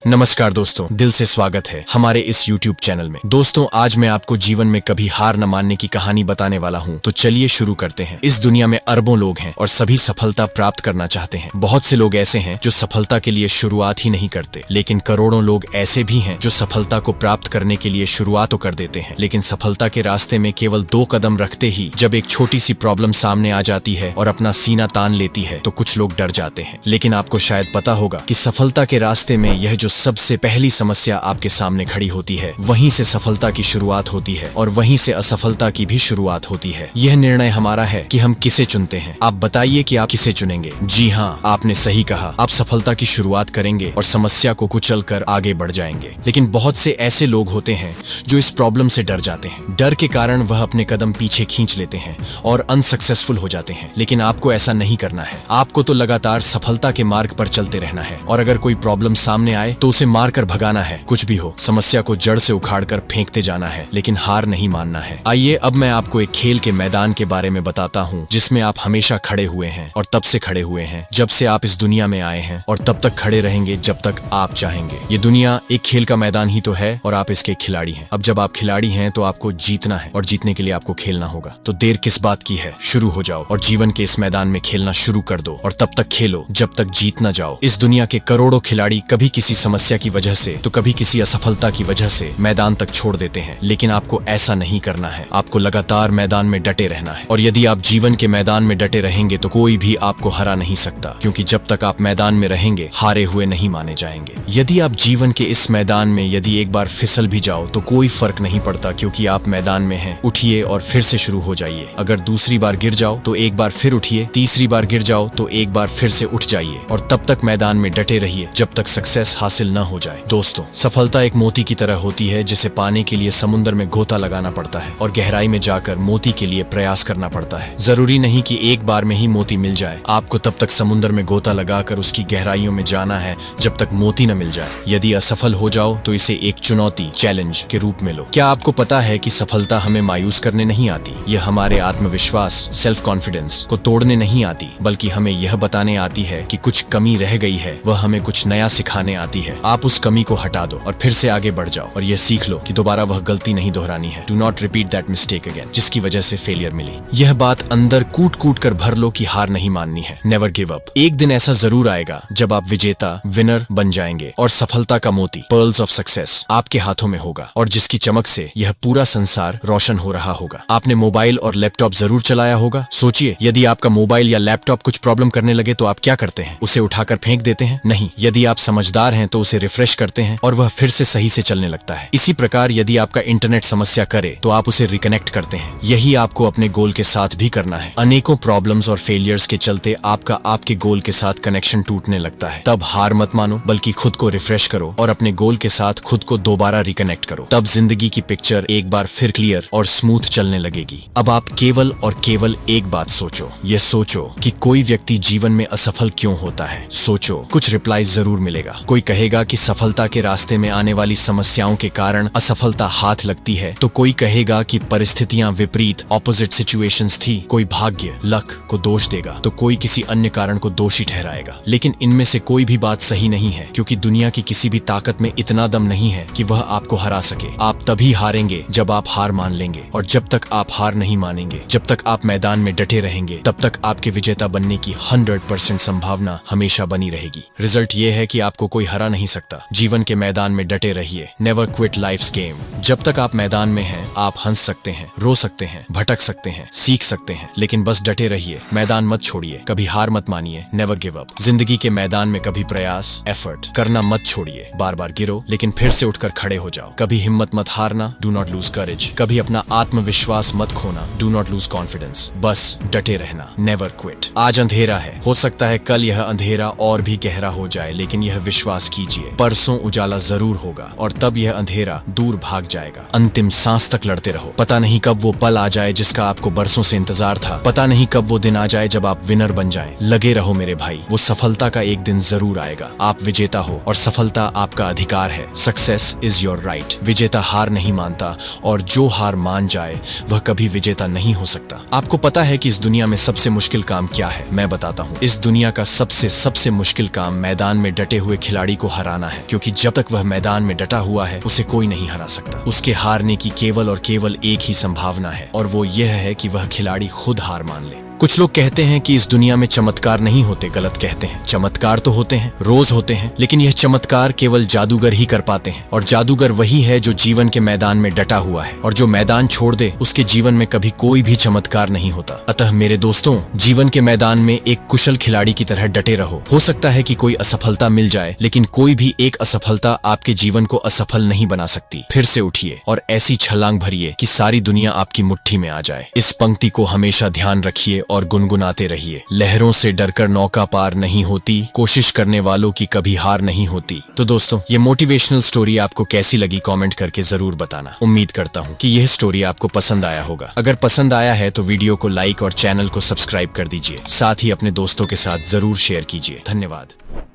नमस्कार दोस्तों, दिल से स्वागत है हमारे इस YouTube चैनल में। दोस्तों, आज मैं आपको जीवन में कभी हार न मानने की कहानी बताने वाला हूँ। तो चलिए शुरू करते हैं। इस दुनिया में अरबों लोग हैं और सभी सफलता प्राप्त करना चाहते हैं। बहुत से लोग ऐसे हैं जो सफलता के लिए शुरुआत ही नहीं करते, लेकिन करोड़ों लोग ऐसे भी हैं जो सफलता को प्राप्त करने के लिए शुरुआत तो कर देते हैं, लेकिन सफलता के रास्ते में केवल 2 कदम रखते ही जब एक छोटी सी प्रॉब्लम सामने आ जाती है और अपना सीना तान लेती है तो कुछ लोग डर जाते हैं। लेकिन आपको शायद पता होगा कि सफलता के रास्ते में यह जो सबसे पहली समस्या आपके सामने खड़ी होती है, वहीं से सफलता की शुरुआत होती है और वहीं से असफलता की भी शुरुआत होती है। यह निर्णय हमारा है कि हम किसे चुनते हैं। आप बताइए कि आप किसे चुनेंगे। जी हाँ, आपने सही कहा। आप सफलता की शुरुआत करेंगे और समस्या को कुचल कर आगे बढ़ जाएंगे। लेकिन बहुत से ऐसे लोग होते हैं जो इस प्रॉब्लम से डर जाते हैं। डर के कारण वह अपने कदम पीछे खींच लेते हैं और अनसक्सेसफुल हो जाते हैं। लेकिन आपको ऐसा नहीं करना है। आपको तो लगातार सफलता के मार्ग पर चलते रहना है और अगर कोई प्रॉब्लम सामने आए तो उसे मार कर भगाना है। कुछ भी हो, समस्या को जड़ से उखाड़कर फेंकते जाना है, लेकिन हार नहीं मानना है। आइए अब मैं आपको एक खेल के मैदान के बारे में बताता हूँ जिसमें आप हमेशा खड़े हुए हैं और तब से खड़े हुए हैं जब से आप इस दुनिया में आए हैं, और तब तक खड़े रहेंगे जब तक आप चाहेंगे। ये दुनिया एक खेल का मैदान ही तो है और आप इसके खिलाड़ी हैं। अब जब आप खिलाड़ी हैं तो आपको जीतना है और जीतने के लिए आपको खेलना होगा। तो देर किस बात की है, शुरू हो जाओ और जीवन के इस मैदान में खेलना शुरू कर दो और तब तक खेलो जब तक जीत न जाओ। इस दुनिया के करोड़ों खिलाड़ी कभी किसी समस्या की वजह से तो कभी किसी असफलता की वजह से मैदान तक छोड़ देते हैं, लेकिन आपको ऐसा नहीं करना है। आपको लगातार मैदान में डटे रहना है और यदि आप जीवन के मैदान में डटे रहेंगे तो कोई भी आपको हरा नहीं सकता, क्योंकि जब तक आप मैदान में रहेंगे हारे हुए नहीं माने जाएंगे। यदि आप जीवन के इस मैदान में यदि एक बार फिसल भी जाओ तो कोई फर्क नहीं पड़ता, क्योंकि आप मैदान में हैं। उठिए और फिर से शुरू हो जाइए। अगर दूसरी बार गिर जाओ तो एक बार फिर उठिए, तीसरी बार गिर जाओ तो एक बार फिर से उठ जाइए और तब तक मैदान में डटे रहिए जब तक सक्सेस हासिल न हो जाए। दोस्तों, सफलता एक मोती की तरह होती है जिसे पाने के लिए समुद्र में गोता लगाना पड़ता है और गहराई में जाकर मोती के लिए प्रयास करना पड़ता है। जरूरी नहीं कि एक बार में ही मोती मिल जाए। आपको तब तक समुद्र में गोता लगाकर उसकी गहराइयों में जाना है जब तक मोती न मिल जाए। यदि असफल हो जाओ तो इसे एक चुनौती, चैलेंज के रूप में लो। क्या आपको पता है कि सफलता हमें मायूस करने नहीं आती, यह हमारे आत्मविश्वास, सेल्फ कॉन्फिडेंस को तोड़ने नहीं आती, बल्कि हमें यह बताने आती है कि कुछ कमी रह गई है, वह हमें कुछ नया सिखाने आती है। आप उस कमी को हटा दो और फिर से आगे बढ़ जाओ और यह सीख लो कि दोबारा वह गलती नहीं दोहरानी है। Do not repeat that mistake again, जिसकी वजह से फेलियर मिली। यह बात अंदर कूट कूट कर भर लो कि हार नहीं माननी है। Never give up. एक दिन ऐसा जरूर आएगा जब आप विजेता, विनर बन जाएंगे और सफलता का मोती, पर्ल्स ऑफ सक्सेस, आपके हाथों में होगा और जिसकी चमक से यह पूरा संसार रोशन हो रहा होगा। आपने मोबाइल और लैपटॉप जरूर चलाया होगा। सोचिए, यदि आपका मोबाइल या लैपटॉप कुछ प्रॉब्लम करने लगे तो आप क्या करते हैं? उसे उठाकर फेंक देते हैं? नहीं। यदि आप समझदार हैं तो उसे रिफ्रेश करते हैं और वह फिर से सही से चलने लगता है। इसी प्रकार यदि आपका इंटरनेट समस्या करे तो आप उसे रिकनेक्ट करते हैं। यही आपको अपने गोल के साथ भी करना है। अनेकों प्रॉब्लम्स और फेलियर्स के चलते आपके गोल के साथ कनेक्शन टूटने लगता है। तब हार मत मानो, बल्कि खुद को रिफ्रेश करो और अपने गोल के साथ खुद को दोबारा रिकनेक्ट करो। तब जिंदगी की पिक्चर एक बार फिर क्लियर और स्मूथ चलने लगेगी। अब आप केवल और केवल एक बात सोचो। ये सोचो कि कोई व्यक्ति जीवन में असफल क्यों होता है। सोचो, कुछ रिप्लाई जरूर मिलेगा। कोई कहेगा कि सफलता के रास्ते में आने वाली समस्याओं के कारण असफलता हाथ लगती है, तो कोई कहेगा कि परिस्थितियां विपरीत, ऑपोजिट सिचुएशंस थी। कोई भाग्य, लक को दोष देगा तो कोई किसी अन्य कारण को दोषी ठहराएगा। लेकिन इनमें से कोई भी बात सही नहीं है, क्योंकि दुनिया की किसी भी ताकत में इतना दम नहीं है कि वह आपको हरा सके। आप तभी हारेंगे जब आप हार मान लेंगे, और जब तक आप हार नहीं मानेंगे, जब तक आप मैदान में डटे रहेंगे, तब तक आपके विजेता बनने की 100% संभावना हमेशा बनी रहेगी। रिजल्ट ये है कि आपको कोई हरा नहीं सकता। जीवन के मैदान में डटे रहिए। Never quit life's game. जब तक आप मैदान में हैं, आप हंस सकते हैं, रो सकते हैं, भटक सकते हैं, सीख सकते हैं, लेकिन बस डटे रहिए। मैदान मत छोड़िए, कभी हार मत मानिए। Never give up. जिंदगी के मैदान में कभी प्रयास, एफर्ट करना मत छोड़िए। बार बार गिरो, लेकिन फिर से उठकर खड़े हो जाओ। कभी हिम्मत मत हारना। डू नॉट लूज करेज। कभी अपना आत्मविश्वास मत खोना। Do not lose confidence. बस डटे रहना। Never quit. आज अंधेरा है, हो सकता है कल यह अंधेरा और भी गहरा हो जाए, लेकिन यह विश्वास कीजिए, परसों उजाला जरूर होगा और तब यह अंधेरा दूर भाग जाएगा। अंतिम सांस तक लड़ते रहो। पता नहीं कब वो पल आ जाए जिसका आपको बरसों से इंतजार था। पता नहीं कब वो दिन आ जाए जब आप विनर बन जाएं। लगे रहो मेरे भाई, वो सफलता का एक दिन जरूर आएगा। आप विजेता हो और सफलता आपका अधिकार है। Success is your right. विजेता हार नहीं मानता और जो हार मान जाए वह कभी विजेता नहीं हो सकता। आपको पता है कि इस दुनिया में सबसे मुश्किल काम क्या है? मैं बताता हूँ। इस दुनिया का सबसे मुश्किल काम मैदान में डटे हुए खिलाड़ी को हराना है, क्योंकि जब तक वह मैदान में डटा हुआ है उसे कोई नहीं हरा सकता। उसके हारने की केवल और केवल एक ही संभावना है, और वो यह है कि वह खिलाड़ी खुद हार मान ले। कुछ लोग कहते हैं कि इस दुनिया में चमत्कार नहीं होते। गलत कहते हैं। चमत्कार तो होते हैं, रोज होते हैं, लेकिन यह चमत्कार केवल जादूगर ही कर पाते हैं। और जादूगर वही है जो जीवन के मैदान में डटा हुआ है, और जो मैदान छोड़ दे उसके जीवन में कभी कोई भी चमत्कार नहीं होता। अतः मेरे दोस्तों, जीवन के मैदान में एक कुशल खिलाड़ी की तरह डटे रहो। हो सकता है कि कोई असफलता मिल जाए, लेकिन कोई भी एक असफलता आपके जीवन को असफल नहीं बना सकती। फिर से उठिए और ऐसी छलांग भरिए कि सारी दुनिया आपकी मुट्ठी में आ जाए। इस पंक्ति को हमेशा ध्यान रखिए और गुनगुनाते रहिए। लहरों से डरकर नौका पार नहीं होती, कोशिश करने वालों की कभी हार नहीं होती। तो दोस्तों, ये मोटिवेशनल स्टोरी आपको कैसी लगी कमेंट करके जरूर बताना। उम्मीद करता हूँ कि यह स्टोरी आपको पसंद आया होगा। अगर पसंद आया है तो वीडियो को लाइक और चैनल को सब्सक्राइब कर दीजिए। साथ ही अपने दोस्तों के साथ जरूर शेयर कीजिए। धन्यवाद।